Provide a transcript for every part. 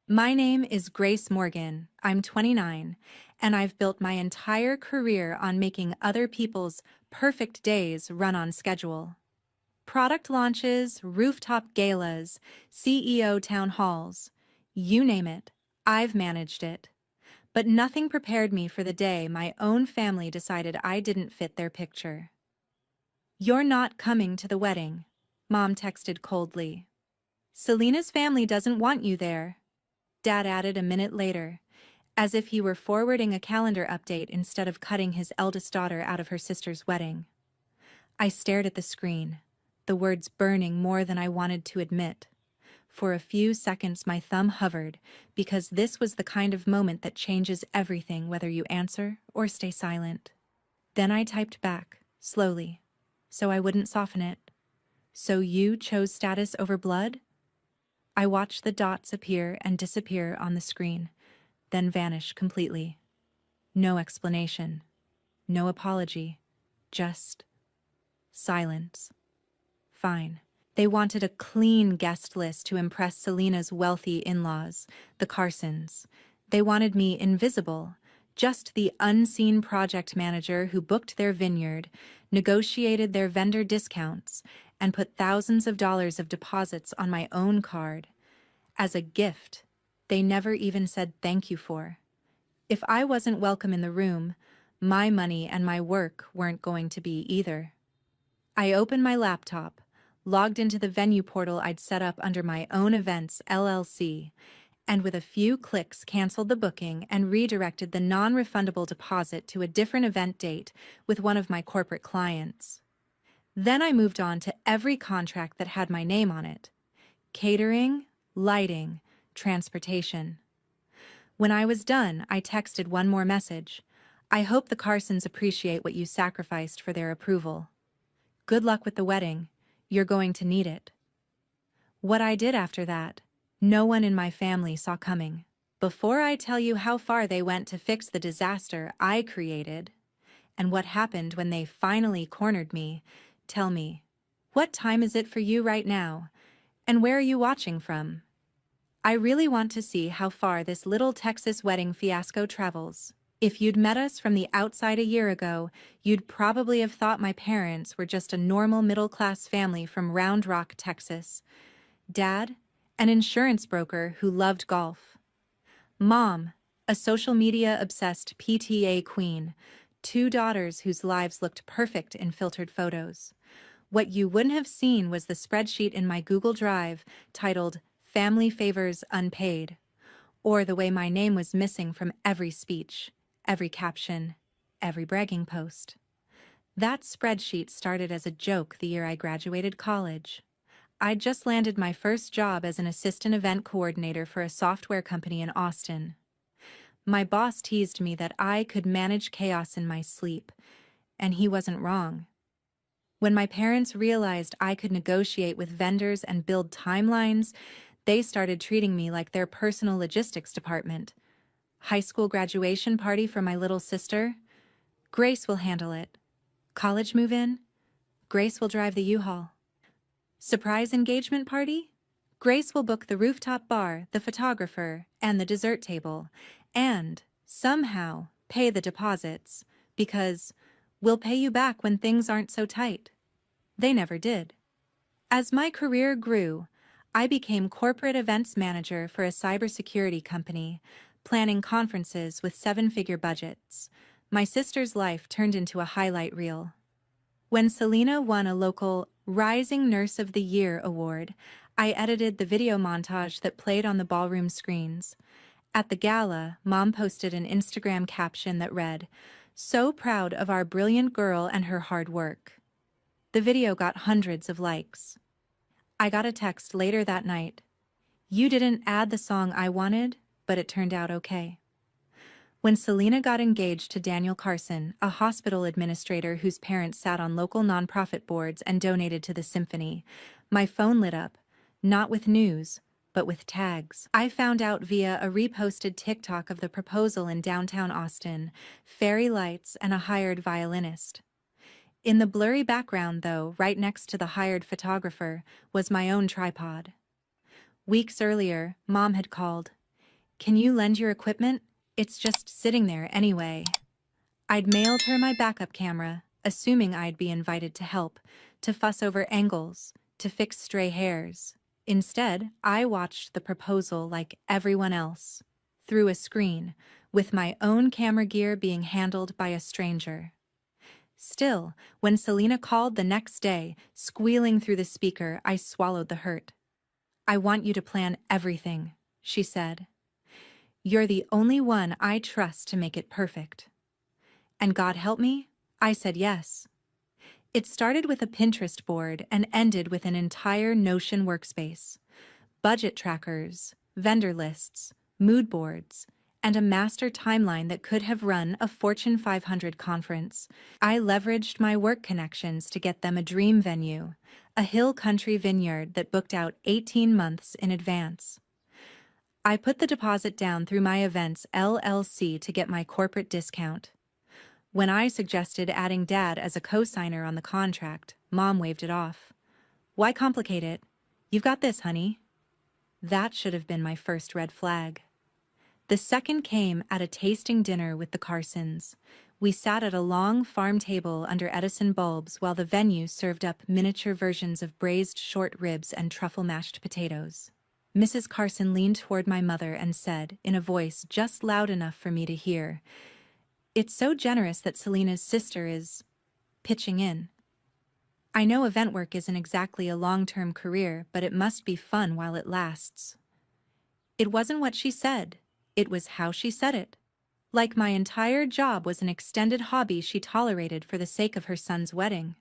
My name is Grace Morgan. I'm 29, and I've built my entire career on making other people's perfect days run on schedule. Product launches, rooftop galas, CEO town halls, you name it, I've managed it. But nothing prepared me for the day my own family decided I didn't fit their picture. "You're not coming to the wedding," Mom texted coldly. "Selena's family doesn't want you there," Dad added a minute later, as if he were forwarding a calendar update instead of cutting his eldest daughter out of her sister's wedding. I stared at the screen, the words burning more than I wanted to admit. For a few seconds my thumb hovered, because this was the kind of moment that changes everything whether you answer or stay silent. Then I typed back, slowly, so I wouldn't soften it. "So you chose status over blood?" I watched the dots appear and disappear on the screen, then vanish completely. No explanation, no apology, just silence. Fine. They wanted a clean guest list to impress Selena's wealthy in-laws, the Carsons. They wanted me invisible, just the unseen project manager who booked their vineyard, negotiated their vendor discounts, and put thousands of dollars of deposits on my own card. As a gift they never even said thank you for. If I wasn't welcome in the room, my money and my work weren't going to be either. I opened my laptop, logged into the venue portal I'd set up under my own events LLC, and with a few clicks canceled the booking and redirected the non-refundable deposit to a different event date with one of my corporate clients. Then I moved on to every contract that had my name on it: catering, lighting, transportation. When I was done, I texted one more message: "I hope the Carsons appreciate what you sacrificed for their approval. Good luck with the wedding. You're going to need it." What I did after that, no one in my family saw coming. Before I tell you how far they went to fix the disaster I created, and what happened when they finally cornered me, tell me, what time is it for you right now? And where are you watching from? I really want to see how far this little Texas wedding fiasco travels. If you'd met us from the outside a year ago, you'd probably have thought my parents were just a normal middle-class family from Round Rock, Texas. Dad, an insurance broker who loved golf. Mom, a social media-obsessed PTA queen. Two daughters whose lives looked perfect in filtered photos. What you wouldn't have seen was the spreadsheet in my Google Drive titled "Family Favors Unpaid," or the way my name was missing from every speech, every caption, every bragging post. That spreadsheet started as a joke the year I graduated college. I'd just landed my first job as an assistant event coordinator for a software company in Austin. My boss teased me that I could manage chaos in my sleep, and he wasn't wrong. When my parents realized I could negotiate with vendors and build timelines, they started treating me like their personal logistics department. High school graduation party for my little sister? Grace will handle it. College move-in? Grace will drive the U-Haul. Surprise engagement party? Grace will book the rooftop bar, the photographer, and the dessert table, and, somehow, pay the deposits, because we'll pay you back when things aren't so tight. They never did. As my career grew, I became corporate events manager for a cybersecurity company, planning conferences with seven-figure budgets. My sister's life turned into a highlight reel. When Selena won a local Rising Nurse of the Year award, I edited the video montage that played on the ballroom screens. At the gala, Mom posted an Instagram caption that read, "So proud of our brilliant girl and her hard work." The video got hundreds of likes. I got a text later that night: "You didn't add the song I wanted, but it turned out okay." When Selena got engaged to Daniel Carson, a hospital administrator whose parents sat on local nonprofit boards and donated to the symphony, my phone lit up, not with news, but with tags. I found out via a reposted TikTok of the proposal in downtown Austin, fairy lights, and a hired violinist. In the blurry background, though, right next to the hired photographer, was my own tripod. Weeks earlier, Mom had called. Can you lend your equipment? It's just sitting there anyway. I'd mailed her my backup camera, assuming I'd be invited to help, to fuss over angles, to fix stray hairs. Instead, I watched the proposal like everyone else, through a screen, with my own camera gear being handled by a stranger. Still, when Selena called the next day, squealing through the speaker, I swallowed the hurt. "I want you to plan everything," she said. "You're the only one I trust to make it perfect." And God help me, I said yes. It started with a Pinterest board and ended with an entire Notion workspace, budget trackers, vendor lists, mood boards, and a master timeline that could have run a Fortune 500 conference. I leveraged my work connections to get them a dream venue, a hill country vineyard that booked out 18 months in advance. I put the deposit down through my events LLC to get my corporate discount. When I suggested adding Dad as a co-signer on the contract, Mom waved it off. "Why complicate it? You've got this, honey." That should have been my first red flag. The second came at a tasting dinner with the Carsons. We sat at a long farm table under Edison bulbs while the venue served up miniature versions of braised short ribs and truffle mashed potatoes. Mrs. Carson leaned toward my mother and said, in a voice just loud enough for me to hear, "It's so generous that Selena's sister is pitching in. I know event work isn't exactly a long-term career, but it must be fun while it lasts." It wasn't what she said. It was how she said it. Like my entire job was an extended hobby she tolerated for the sake of her son's wedding.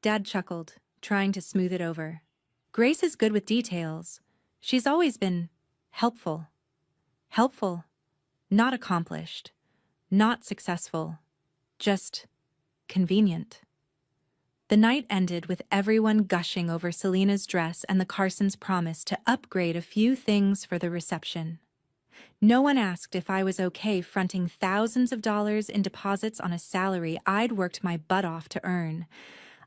Dad chuckled, trying to smooth it over. "Grace is good with details. She's always been helpful. Helpful, not accomplished, not successful, just convenient." The night ended with everyone gushing over Selena's dress and the Carsons' promise to upgrade a few things for the reception. No one asked if I was okay fronting thousands of dollars in deposits on a salary I'd worked my butt off to earn.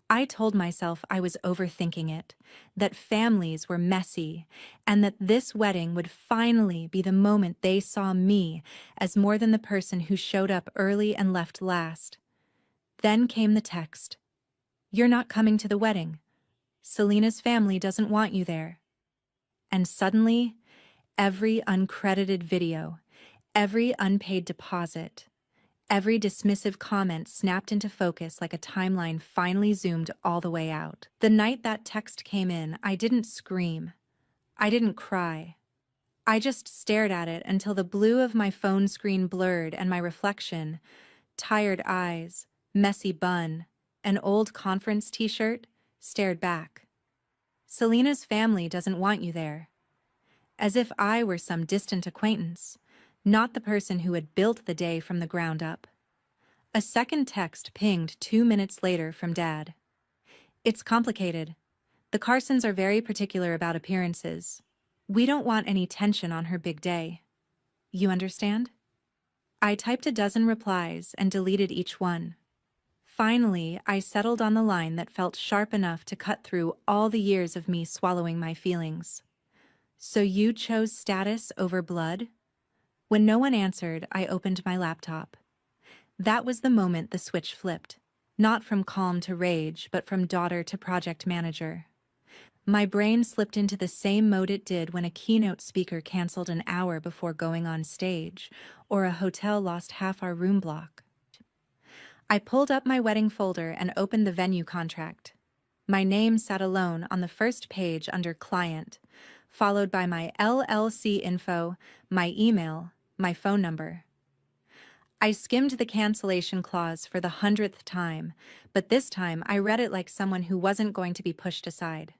I told myself I was overthinking it, that families were messy, and that this wedding would finally be the moment they saw me as more than the person who showed up early and left last. Then came the text. "You're not coming to the wedding. Selena's family doesn't want you there." And suddenly, every uncredited video, every unpaid deposit, every dismissive comment snapped into focus like a timeline finally zoomed all the way out. The night that text came in, I didn't scream. I didn't cry. I just stared at it until the blue of my phone screen blurred and my reflection, tired eyes, messy bun, an old conference t-shirt, stared back. "Selena's family doesn't want you there." As if I were some distant acquaintance, not the person who had built the day from the ground up. A second text pinged 2 minutes later from Dad. "It's complicated. The Carsons are very particular about appearances. We don't want any tension on her big day. You understand?" I typed a dozen replies and deleted each one. Finally, I settled on the line that felt sharp enough to cut through all the years of me swallowing my feelings. "So you chose status over blood?" When no one answered, I opened my laptop. That was the moment the switch flipped, not from calm to rage, but from daughter to project manager. My brain slipped into the same mode it did when a keynote speaker canceled an hour before going on stage, or a hotel lost half our room block. I pulled up my wedding folder and opened the venue contract. My name sat alone on the first page under Client, followed by my LLC info, my email, my phone number. I skimmed the cancellation clause for the 100th time, but this time I read it like someone who wasn't going to be pushed aside.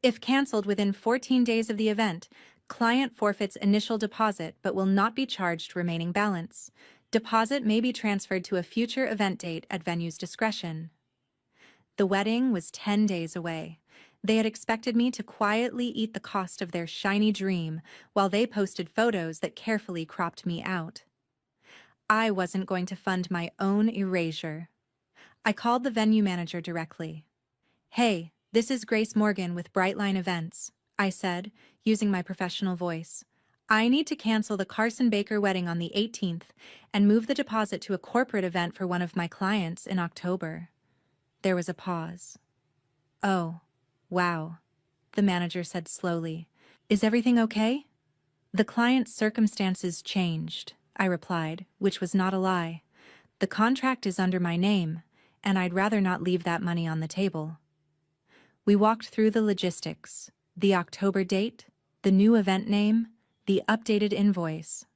If canceled within 14 days of the event, client forfeits initial deposit but will not be charged remaining balance. Deposit may be transferred to a future event date at venue's discretion. The wedding was 10 days away. They had expected me to quietly eat the cost of their shiny dream while they posted photos that carefully cropped me out. I wasn't going to fund my own erasure. I called the venue manager directly. "Hey, this is Grace Morgan with Brightline Events," I said, using my professional voice. I need to cancel the Carson Baker wedding on the 18th and move the deposit to a corporate event for one of my clients in October. There was a pause. Oh, wow, the manager said slowly. Is everything okay? The client's circumstances changed, I replied, which was not a lie. The contract is under my name, and I'd rather not leave that money on the table. We walked through the logistics, the October date, the new event name, the updated invoice.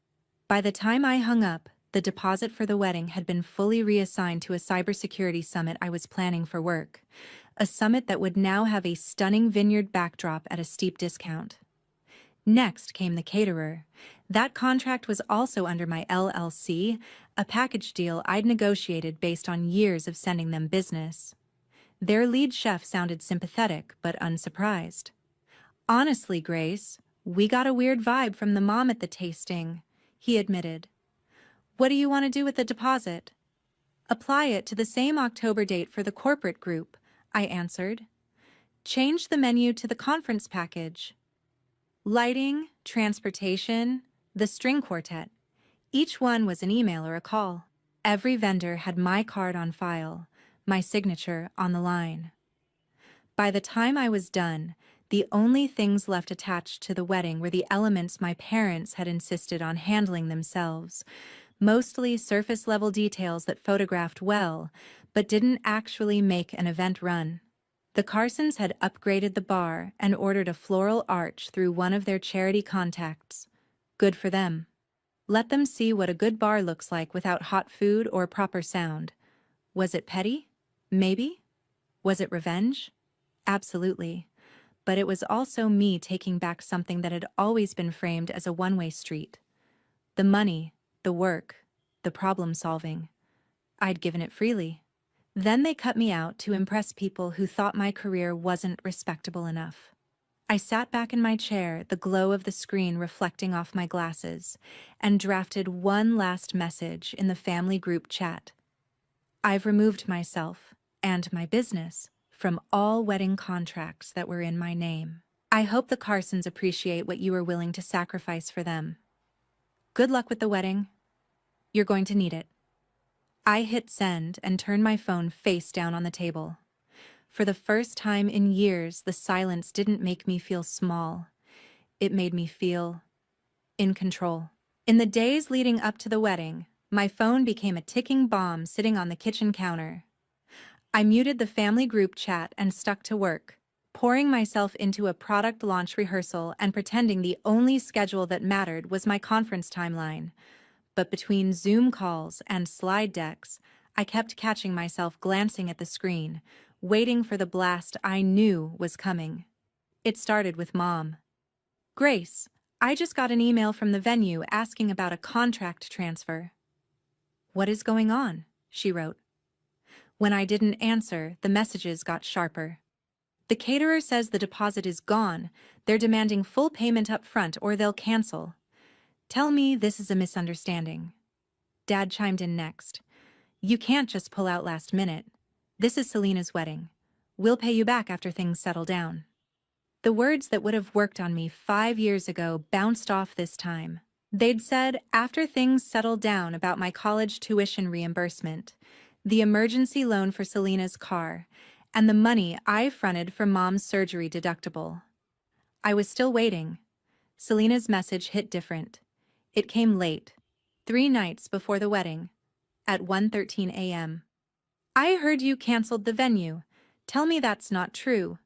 By the time I hung up, the deposit for the wedding had been fully reassigned to a cybersecurity summit I was planning for work, a summit that would now have a stunning vineyard backdrop at a steep discount. Next came the caterer. That contract was also under my LLC, a package deal I'd negotiated based on years of sending them business. Their lead chef sounded sympathetic but unsurprised. Honestly, Grace, we got a weird vibe from the mom at the tasting, he admitted. What do you want to do with the deposit? Apply it to the same October date for the corporate group, I answered. Change the menu to the conference package. Lighting, transportation, the string quartet. Each one was an email or a call. Every vendor had my card on file, my signature on the line. By the time I was done, the only things left attached to the wedding were the elements my parents had insisted on handling themselves, mostly surface-level details that photographed well, but didn't actually make an event run. The Carsons had upgraded the bar and ordered a floral arch through one of their charity contacts. Good for them. Let them see what a good bar looks like without hot food or proper sound. Was it petty? Maybe. Was it revenge? Absolutely. But it was also me taking back something that had always been framed as a one-way street. The money, the work, the problem-solving. I'd given it freely. Then they cut me out to impress people who thought my career wasn't respectable enough. I sat back in my chair, the glow of the screen reflecting off my glasses, and drafted one last message in the family group chat. I've removed myself, and my business, from all wedding contracts that were in my name. I hope the Carsons appreciate what you were willing to sacrifice for them. Good luck with the wedding. You're going to need it. I hit send and turned my phone face down on the table. For the first time in years, the silence didn't make me feel small. It made me feel in control. In the days leading up to the wedding, my phone became a ticking bomb sitting on the kitchen counter. I muted the family group chat and stuck to work, pouring myself into a product launch rehearsal and pretending the only schedule that mattered was my conference timeline. But between Zoom calls and slide decks, I kept catching myself glancing at the screen, waiting for the blast I knew was coming. It started with Mom. Grace, I just got an email from the venue asking about a contract transfer. What is going on? She wrote. When I didn't answer, the messages got sharper. The caterer says the deposit is gone. They're demanding full payment up front or they'll cancel. Tell me this is a misunderstanding. Dad chimed in next. You can't just pull out last minute. This is Selena's wedding. We'll pay you back after things settle down. The words that would have worked on me 5 years ago bounced off this time. They'd said after things settled down about my college tuition reimbursement, the emergency loan for Selena's car, and the money I fronted for Mom's surgery deductible. I was still waiting. Selena's message hit different. It came late, 3 nights before the wedding, at 1:13 a.m. I heard you canceled the venue. Tell me that's not true.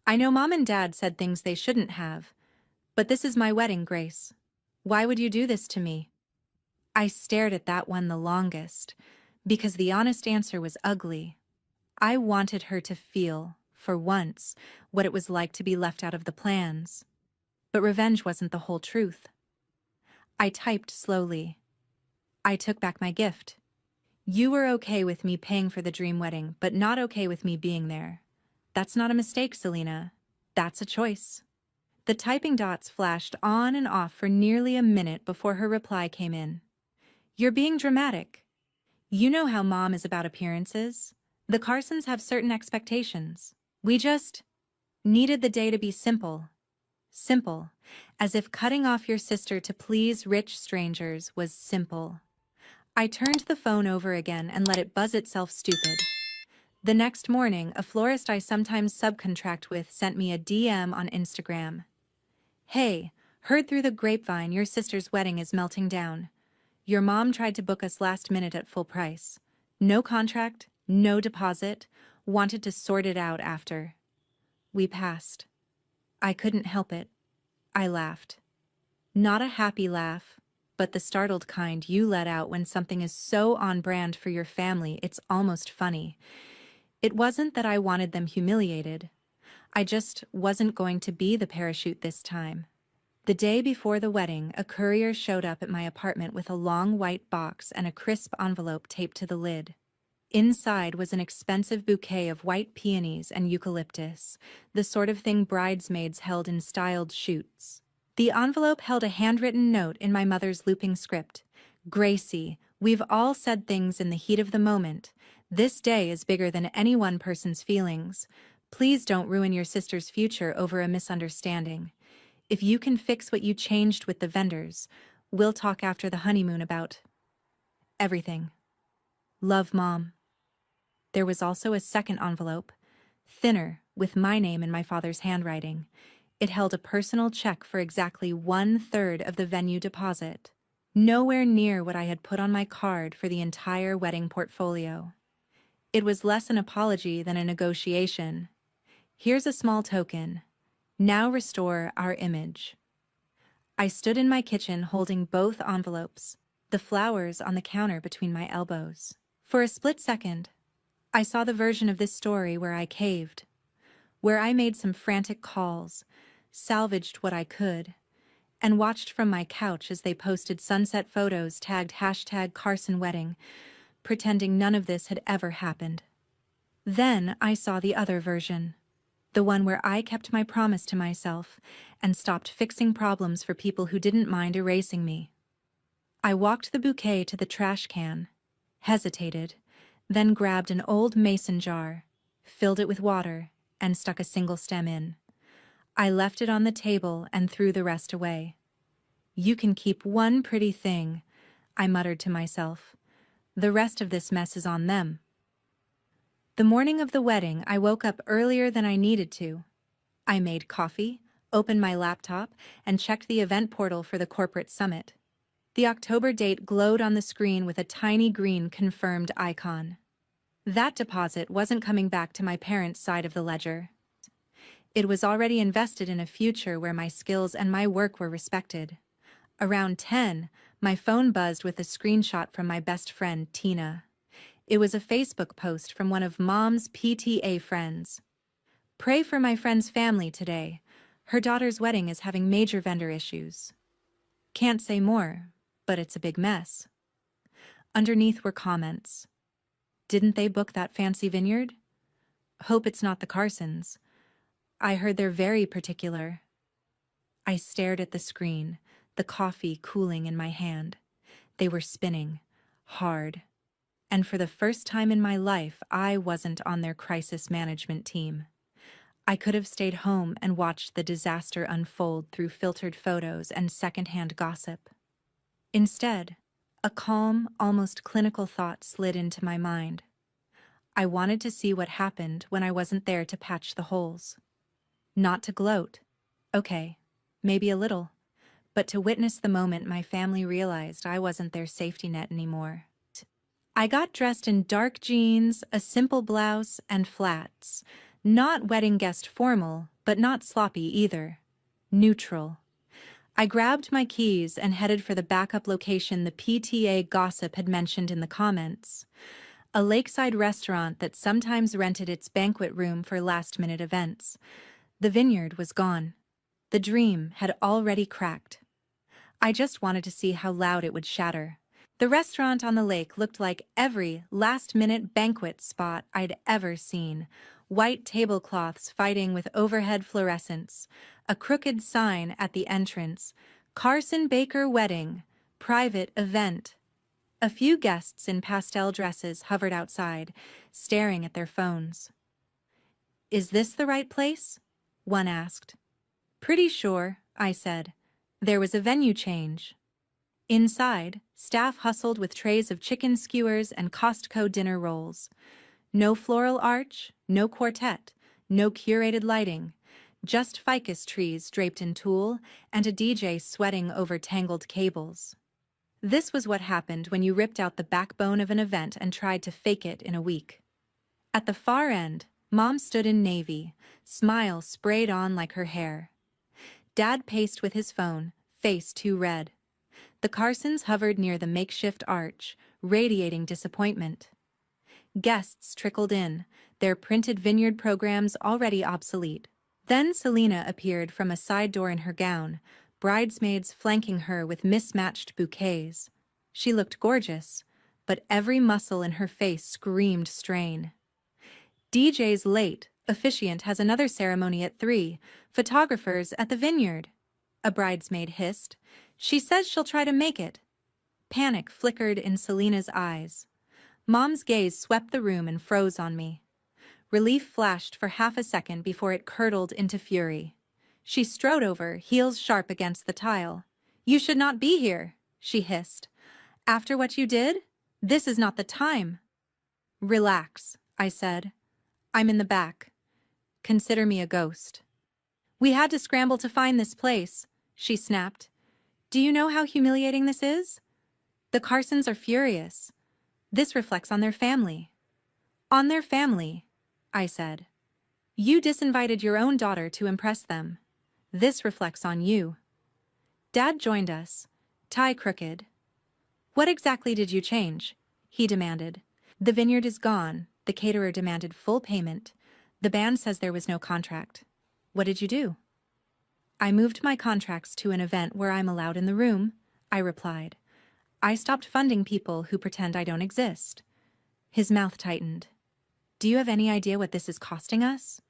I know Mom and Dad said things they shouldn't have, but this is my wedding, Grace. Why would you do this to me? I stared at that one the longest, because the honest answer was ugly. I wanted her to feel, for once, what it was like to be left out of the plans. But revenge wasn't the whole truth. I typed slowly. I took back my gift. You were okay with me paying for the dream wedding, but not okay with me being there. That's not a mistake, Selena. That's a choice. The typing dots flashed on and off for nearly a minute before her reply came in. You're being dramatic. You know how Mom is about appearances. The Carsons have certain expectations. We just needed the day to be simple. Simple, as if cutting off your sister to please rich strangers was simple. I turned the phone over again and let it buzz itself stupid. The next morning, a florist I sometimes subcontract with sent me a DM on Instagram. Hey, heard through the grapevine your sister's wedding is melting down. Your mom tried to book us last minute at full price. No contract, no deposit, wanted to sort it out after. We passed. I couldn't help it. I laughed. Not a happy laugh, but the startled kind you let out when something is so on brand for your family it's almost funny. It wasn't that I wanted them humiliated. I just wasn't going to be the parachute this time. The day before the wedding, a courier showed up at my apartment with a long white box and a crisp envelope taped to the lid. Inside was an expensive bouquet of white peonies and eucalyptus, the sort of thing bridesmaids held in styled shoots. The envelope held a handwritten note in my mother's looping script. Gracie, we've all said things in the heat of the moment. This day is bigger than any one person's feelings. Please don't ruin your sister's future over a misunderstanding. If you can fix what you changed with the vendors, we'll talk after the honeymoon about everything. Love, Mom. There was also a second envelope, thinner, with my name in my father's handwriting. It held a personal check for exactly 1/3 of the venue deposit, nowhere near what I had put on my card for the entire wedding portfolio. It was less an apology than a negotiation. Here's a small token. Now restore our image. I stood in my kitchen holding both envelopes, the flowers on the counter between my elbows. For a split second, I saw the version of this story where I caved, where I made some frantic calls, salvaged what I could, and watched from my couch as they posted sunset photos tagged #CarsonWedding, pretending none of this had ever happened. Then I saw the other version, the one where I kept my promise to myself and stopped fixing problems for people who didn't mind erasing me. I walked the bouquet to the trash can, hesitated, then grabbed an old mason jar, filled it with water, and stuck a single stem in. I left it on the table and threw the rest away. You can keep one pretty thing, I muttered to myself. The rest of this mess is on them. The morning of the wedding, I woke up earlier than I needed to. I made coffee, opened my laptop, and checked the event portal for the corporate summit. The October date glowed on the screen with a tiny green confirmed icon. That deposit wasn't coming back to my parents' side of the ledger. It was already invested in a future where my skills and my work were respected. Around 10, my phone buzzed with a screenshot from my best friend, Tina. It was a Facebook post from one of Mom's PTA friends. Pray for my friend's family today. Her daughter's wedding is having major vendor issues. Can't say more, but it's a big mess. Underneath were comments. Didn't they book that fancy vineyard? Hope it's not the Carsons. I heard they're very particular. I stared at the screen, the coffee cooling in my hand. They were spinning, hard. And for the first time in my life, I wasn't on their crisis management team. I could have stayed home and watched the disaster unfold through filtered photos and secondhand gossip. Instead, a calm, almost clinical thought slid into my mind. I wanted to see what happened when I wasn't there to patch the holes. Not to gloat. Okay, maybe a little. But to witness the moment my family realized I wasn't their safety net anymore. I got dressed in dark jeans, a simple blouse, and flats. Not wedding guest formal, but not sloppy either. Neutral. I grabbed my keys and headed for the backup location the PTA gossip had mentioned in the comments. A lakeside restaurant that sometimes rented its banquet room for last-minute events. The vineyard was gone. The dream had already cracked. I just wanted to see how loud it would shatter. The restaurant on the lake looked like every last-minute banquet spot I'd ever seen. White tablecloths fighting with overhead fluorescents, a crooked sign at the entrance, Carson Baker Wedding, private event. A few guests in pastel dresses hovered outside, staring at their phones. Is this the right place? One asked. Pretty sure, I said. There was a venue change. Inside, staff hustled with trays of chicken skewers and Costco dinner rolls. No floral arch, no quartet, no curated lighting, just ficus trees draped in tulle and a DJ sweating over tangled cables. This was what happened when you ripped out the backbone of an event and tried to fake it in a week. At the far end, Mom stood in navy, smile sprayed on like her hair. Dad paced with his phone, face too red. The Carsons hovered near the makeshift arch, radiating disappointment. Guests trickled in, their printed vineyard programs already obsolete. Then Selena appeared from a side door in her gown, bridesmaids flanking her with mismatched bouquets. She looked gorgeous, but every muscle in her face screamed strain. DJ's late, officiant has another ceremony at 3, photographers at the vineyard. A bridesmaid hissed. She says she'll try to make it. Panic flickered in Selena's eyes. Mom's gaze swept the room and froze on me. Relief flashed for half a second before it curdled into fury. She strode over, heels sharp against the tile. "You should not be here," she hissed. "After what you did? This is not the time." "Relax," I said. "I'm in the back. Consider me a ghost." "We had to scramble to find this place," she snapped. "Do you know how humiliating this is? The Carsons are furious. This reflects on their family." "On their family," I said. "You disinvited your own daughter to impress them. This reflects on you." Dad joined us, tie crooked. "What exactly did you change?" he demanded. "The vineyard is gone," the caterer demanded full payment. "The band says there was no contract." "What did you do?" "I moved my contracts to an event where I'm allowed in the room," I replied. "I stopped funding people who pretend I don't exist." His mouth tightened. "Do you have any idea what this is costing us?"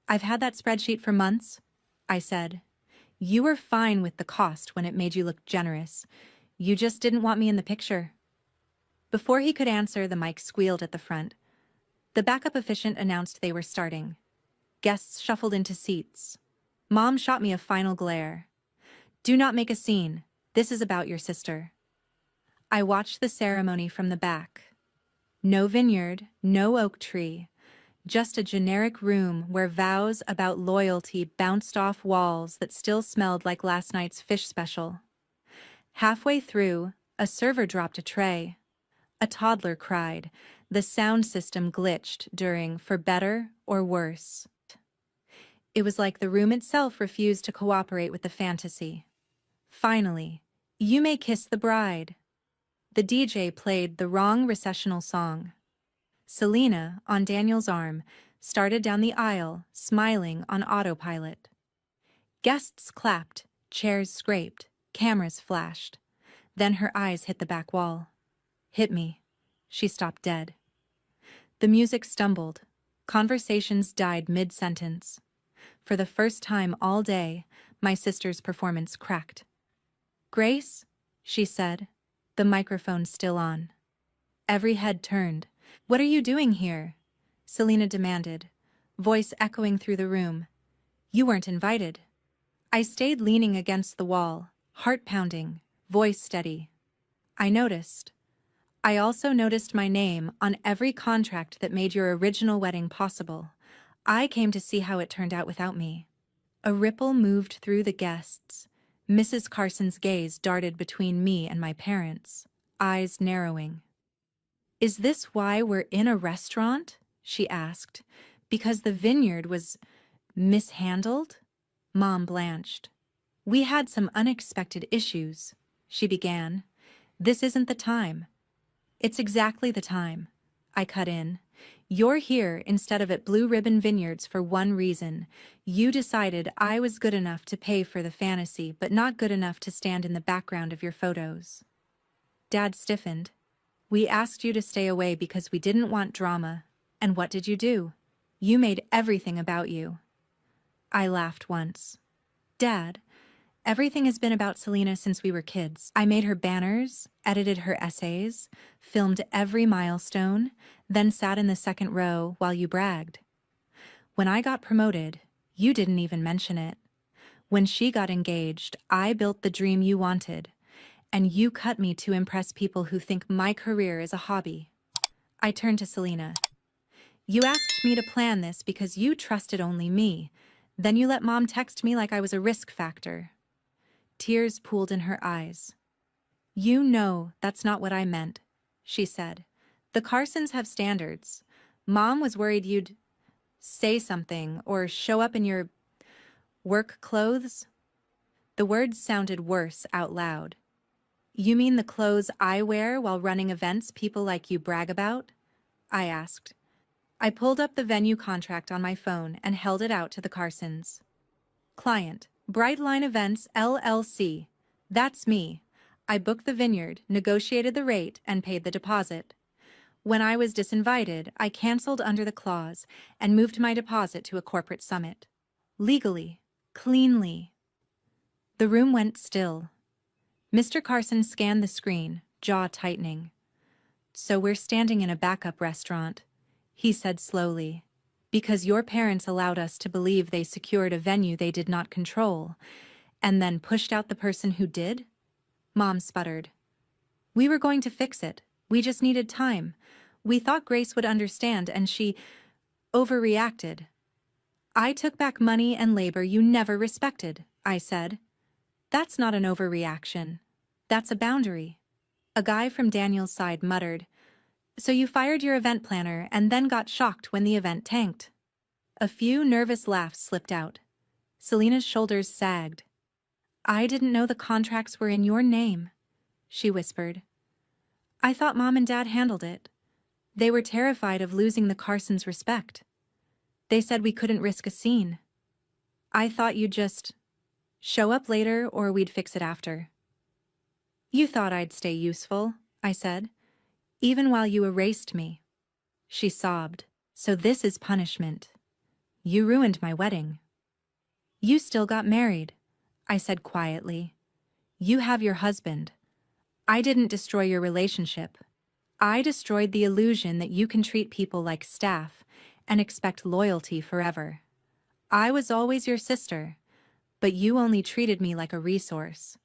"I've had that spreadsheet for months," I said. "You were fine with the cost when it made you look generous. You just didn't want me in the picture." Before he could answer, the mic squealed at the front. The backup officiant announced they were starting. Guests shuffled into seats. Mom shot me a final glare. "Do not make a scene. This is about your sister." I watched the ceremony from the back. No vineyard, no oak tree, just a generic room where vows about loyalty bounced off walls that still smelled like last night's fish special. Halfway through, a server dropped a tray. A toddler cried. The sound system glitched during For Better or Worse. It was like the room itself refused to cooperate with the fantasy. Finally, "You May Kiss the Bride." The DJ played the wrong recessional song. Selena, on Daniel's arm, started down the aisle, smiling on autopilot. Guests clapped, chairs scraped, cameras flashed. Then her eyes hit the back wall. "Hit me." She stopped dead. The music stumbled. Conversations died mid-sentence. For the first time all day, my sister's performance cracked. "Grace," she said, the microphone still on. Every head turned. "What are you doing here?" Selena demanded, voice echoing through the room. "You weren't invited." I stayed leaning against the wall, heart pounding, voice steady. "I noticed. I also noticed my name on every contract that made your original wedding possible. I came to see how it turned out without me." A ripple moved through the guests. Mrs. Carson's gaze darted between me and my parents, eyes narrowing. "Is this why we're in a restaurant?" she asked. "Because the vineyard was mishandled?" Mom blanched. "We had some unexpected issues," she began. "This isn't the time." "It's exactly the time," I cut in. "You're here instead of at Blue Ribbon Vineyards for one reason. You decided I was good enough to pay for the fantasy, but not good enough to stand in the background of your photos." Dad stiffened. "We asked you to stay away because we didn't want drama. And what did you do? You made everything about you." I laughed once. "Dad, everything has been about Selena since we were kids. I made her banners, edited her essays, filmed every milestone, then sat in the second row while you bragged. When I got promoted, you didn't even mention it. When she got engaged, I built the dream you wanted, and you cut me to impress people who think my career is a hobby. I turned to Selena. You asked me to plan this because you trusted only me. Then you let Mom text me like I was a risk factor. Tears pooled in her eyes. You know that's not what I meant, she said. The Carsons have standards. Mom was worried you'd say something or show up in your work clothes. The words sounded worse out loud. You mean the clothes I wear while running events people like you brag about? I asked. I pulled up the venue contract on my phone and held it out to the Carsons. Client, Brightline Events, LLC. That's me. I booked the vineyard, negotiated the rate, and paid the deposit. When I was disinvited, I canceled under the clause and moved my deposit to a corporate summit. Legally. Cleanly. The room went still. Mr. Carson scanned the screen, jaw tightening. So we're standing in a backup restaurant, he said slowly, because your parents allowed us to believe they secured a venue they did not control, and then pushed out the person who did? Mom sputtered. We were going to fix it. We just needed time. We thought Grace would understand, and she overreacted. I took back money and labor you never respected, I said. That's not an overreaction. That's a boundary. A guy from Daniel's side muttered, So you fired your event planner and then got shocked when the event tanked. A few nervous laughs slipped out. Selena's shoulders sagged. I didn't know the contracts were in your name, she whispered. I thought Mom and Dad handled it. They were terrified of losing the Carsons' respect. They said we couldn't risk a scene. I thought you'd just show up later or we'd fix it after. You thought I'd stay useful, I said, even while you erased me. She sobbed. So this is punishment. You ruined my wedding. You still got married, I said quietly. You have your husband. I didn't destroy your relationship. I destroyed the illusion that you can treat people like staff and expect loyalty forever. I was always your sister, but you only treated me like a resource.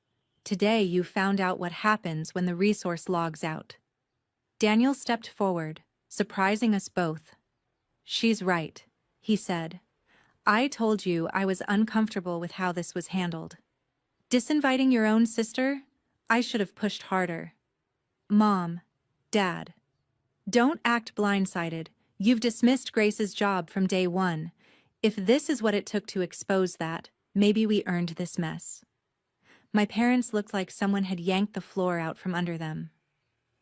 Today you found out what happens when the resource logs out. Daniel stepped forward, surprising us both. She's right, he said. I told you I was uncomfortable with how this was handled. Disinviting your own sister? I should have pushed harder. Mom, Dad, don't act blindsided. You've dismissed Grace's job from day one. If this is what it took to expose that, maybe we earned this mess. My parents looked like someone had yanked the floor out from under them.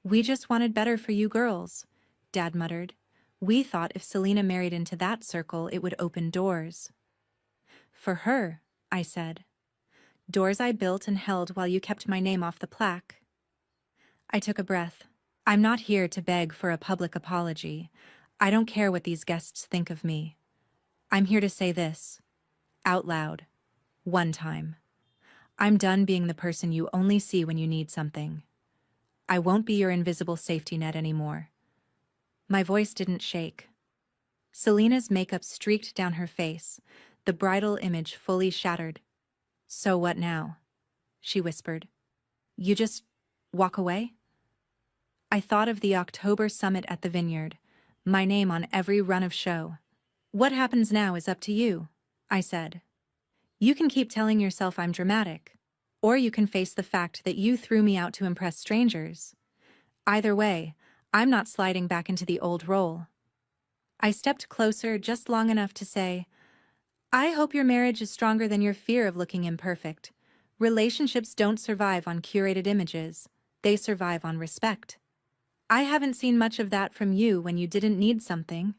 We just wanted better for you girls, Dad muttered. We thought if Selena married into that circle, it would open doors. For her, I said. Doors I built and held while you kept my name off the plaque. I took a breath. I'm not here to beg for a public apology. I don't care what these guests think of me. I'm here to say this, out loud, one time. I'm done being the person you only see when you need something. I won't be your invisible safety net anymore. My voice didn't shake. Selena's makeup streaked down her face, the bridal image fully shattered. So what now? She whispered. You just walk away? I thought of the October summit at the Vineyard, my name on every run of show. What happens now is up to you, I said. You can keep telling yourself I'm dramatic, or you can face the fact that you threw me out to impress strangers. Either way, I'm not sliding back into the old role. I stepped closer just long enough to say, I hope your marriage is stronger than your fear of looking imperfect. Relationships don't survive on curated images. They survive on respect. I haven't seen much of that from you when you didn't need something.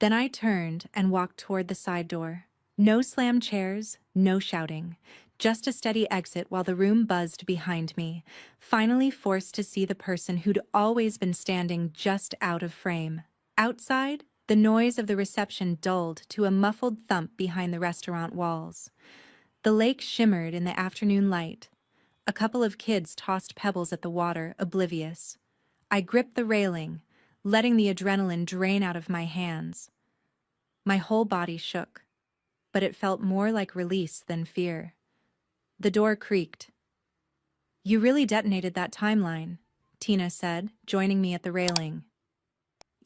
Then I turned and walked toward the side door. No slammed chairs, no shouting. Just a steady exit while the room buzzed behind me, finally forced to see the person who'd always been standing just out of frame. Outside, the noise of the reception dulled to a muffled thump behind the restaurant walls. The lake shimmered in the afternoon light. A couple of kids tossed pebbles at the water, oblivious. I gripped the railing, letting the adrenaline drain out of my hands. My whole body shook. but it felt more like release than fear. The door creaked. "You really detonated that timeline," Tina said, joining me at the railing.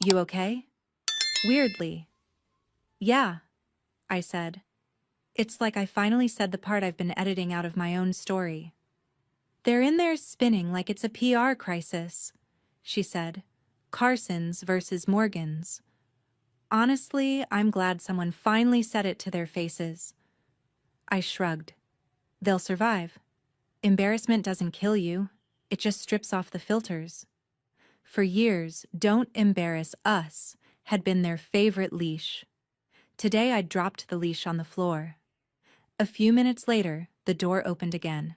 "You okay?" Weirdly. "Yeah," I said. "It's like I finally said the part I've been editing out of my own story." "They're in there spinning like it's a PR crisis," she said. "Carsons versus Morgans. Honestly, I'm glad someone finally said it to their faces." I shrugged. "They'll survive. Embarrassment doesn't kill you. It just strips off the filters." For years, "Don't embarrass us" had been their favorite leash. Today I dropped the leash on the floor. A few minutes later, the door opened again.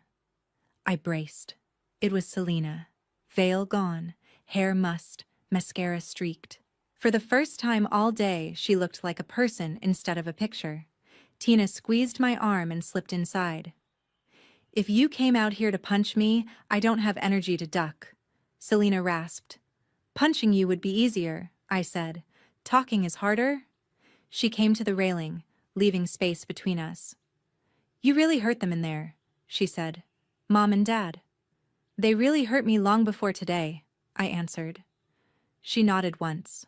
I braced. It was Selena. Veil gone, hair mussed, mascara streaked. For the first time all day, she looked like a person instead of a picture. Tina squeezed my arm and slipped inside. "If you came out here to punch me, I don't have energy to duck," Selena rasped. "Punching you would be easier," I said. "Talking is harder." She came to the railing, leaving space between us. "You really hurt them in there," she said. "Mom and Dad." "They really hurt me long before today," I answered. She nodded once.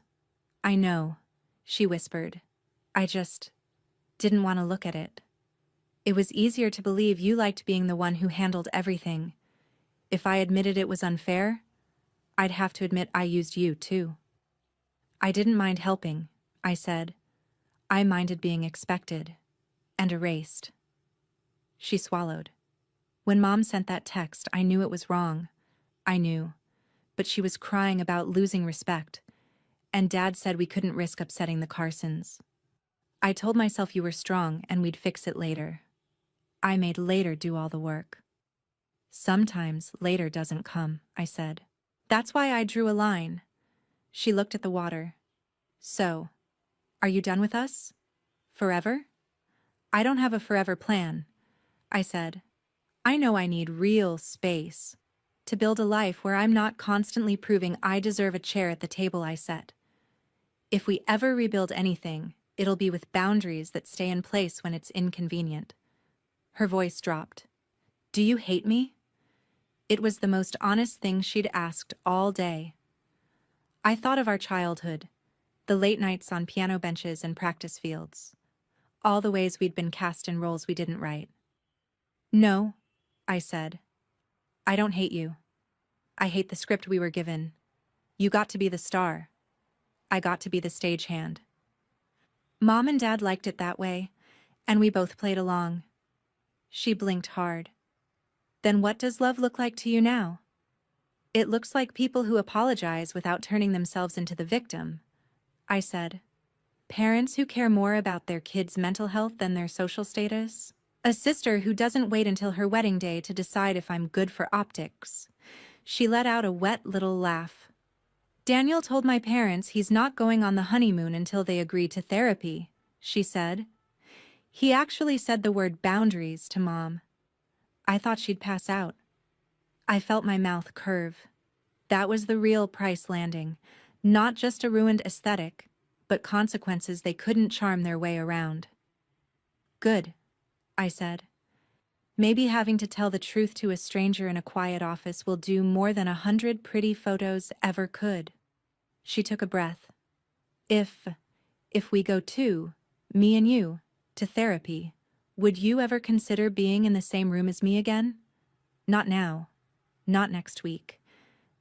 "I know," she whispered. "I just didn't want to look at it. It was easier to believe you liked being the one who handled everything. If I admitted it was unfair, I'd have to admit I used you too." "I didn't mind helping," I said. "I minded being expected and erased." She swallowed. "When Mom sent that text, I knew it was wrong. I knew. But she was crying about losing respect, and Dad said we couldn't risk upsetting the Carsons. I told myself you were strong and we'd fix it later. I made later do all the work." "Sometimes later doesn't come," I said. "That's why I drew a line." She looked at the water. "So, are you done with us? Forever?" "I don't have a forever plan," I said. "I know I need real space to build a life where I'm not constantly proving I deserve a chair at the table I set. If we ever rebuild anything, it'll be with boundaries that stay in place when it's inconvenient." Her voice dropped. "Do you hate me?" It was the most honest thing she'd asked all day. I thought of our childhood, the late nights on piano benches and practice fields, all the ways we'd been cast in roles we didn't write. "No," I said. "I don't hate you. I hate the script we were given. You got to be the star. I got to be the stagehand. Mom and Dad liked it that way, and we both played along." She blinked hard. "Then what does love look like to you now?" "It looks like people who apologize without turning themselves into the victim," I said. "Parents who care more about their kids' mental health than their social status. A sister who doesn't wait until her wedding day to decide if I'm good for optics." She let out a wet little laugh. "Daniel told my parents he's not going on the honeymoon until they agree to therapy," she said. "He actually said the word boundaries to Mom." I thought she'd pass out. I felt my mouth curve. That was the real price landing, not just a ruined aesthetic, but consequences they couldn't charm their way around. "Good," I said. "Maybe having to tell the truth to a stranger in a quiet office will do more than 100 pretty photos ever could." She took a breath. If we go too, me and you, to therapy, would you ever consider being in the same room as me again? Not now. Not next week.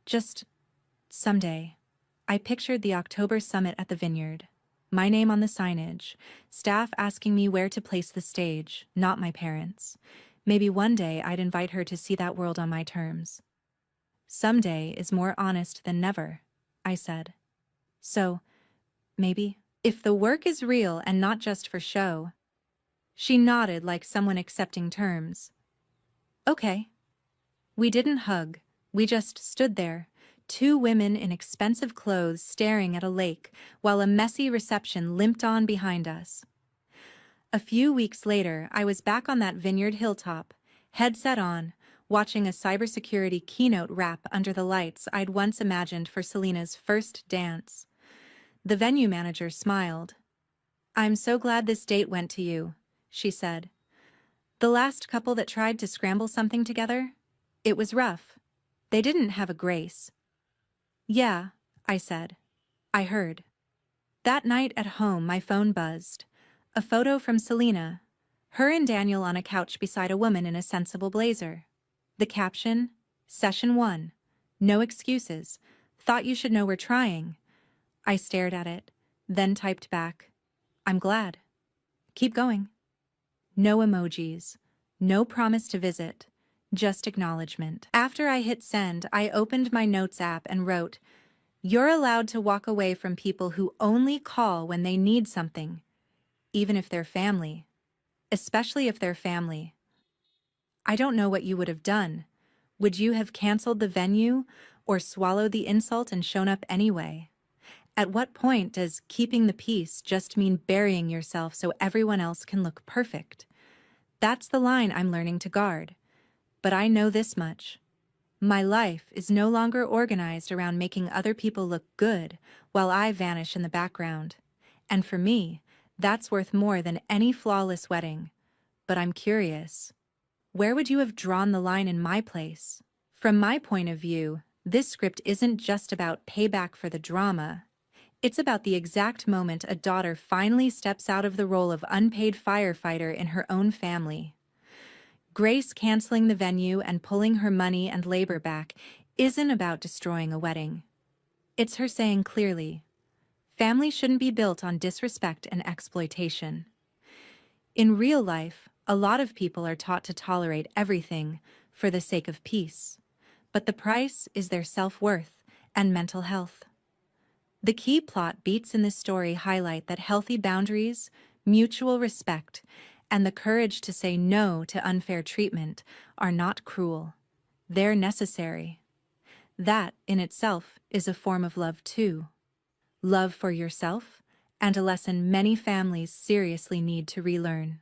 Just someday." I pictured the October summit at the Vineyard. My name on the signage, staff asking me where to place the stage, not my parents. Maybe one day I'd invite her to see that world on my terms. "Someday is more honest than never," I said. "So, maybe, if the work is real and not just for show." She nodded like someone accepting terms. "Okay." We didn't hug. We just stood there, two women in expensive clothes staring at a lake while a messy reception limped on behind us. A few weeks later, I was back on that Vineyard hilltop, headset on, watching a cybersecurity keynote wrap under the lights I'd once imagined for Selena's first dance. The venue manager smiled. "I'm so glad this date went to you. she said. The last couple that tried to scramble something together? It was rough. They didn't have a grace. Yeah, I said. I heard. That night at home, my phone buzzed. A photo from Selena. Her and Daniel on a couch beside a woman in a sensible blazer. The caption, Session 1. No excuses. Thought you should know we're trying. I stared at it, then typed back, I'm glad. Keep going. No emojis. No promise to visit. Just acknowledgement. After I hit send, I opened my notes app and wrote, You're allowed to walk away from people who only call when they need something, even if they're family. Especially if they're family. I don't know what you would have done. Would you have canceled the venue or swallowed the insult and shown up anyway? At what point does keeping the peace just mean burying yourself so everyone else can look perfect? That's the line I'm learning to guard. But I know this much. My life is no longer organized around making other people look good while I vanish in the background. And for me, that's worth more than any flawless wedding. But I'm curious. Where would you have drawn the line in my place? From my point of view, this script isn't just about payback for the drama. It's about the exact moment a daughter finally steps out of the role of unpaid firefighter in her own family. Grace canceling the venue and pulling her money and labor back isn't about destroying a wedding. It's her saying clearly, family shouldn't be built on disrespect and exploitation. In real life, a lot of people are taught to tolerate everything for the sake of peace, but the price is their self-worth and mental health. The key plot beats in this story highlight that healthy boundaries, mutual respect, and the courage to say no to unfair treatment are not cruel. They're necessary. That, in itself, is a form of love too. Love for yourself, and a lesson many families seriously need to relearn.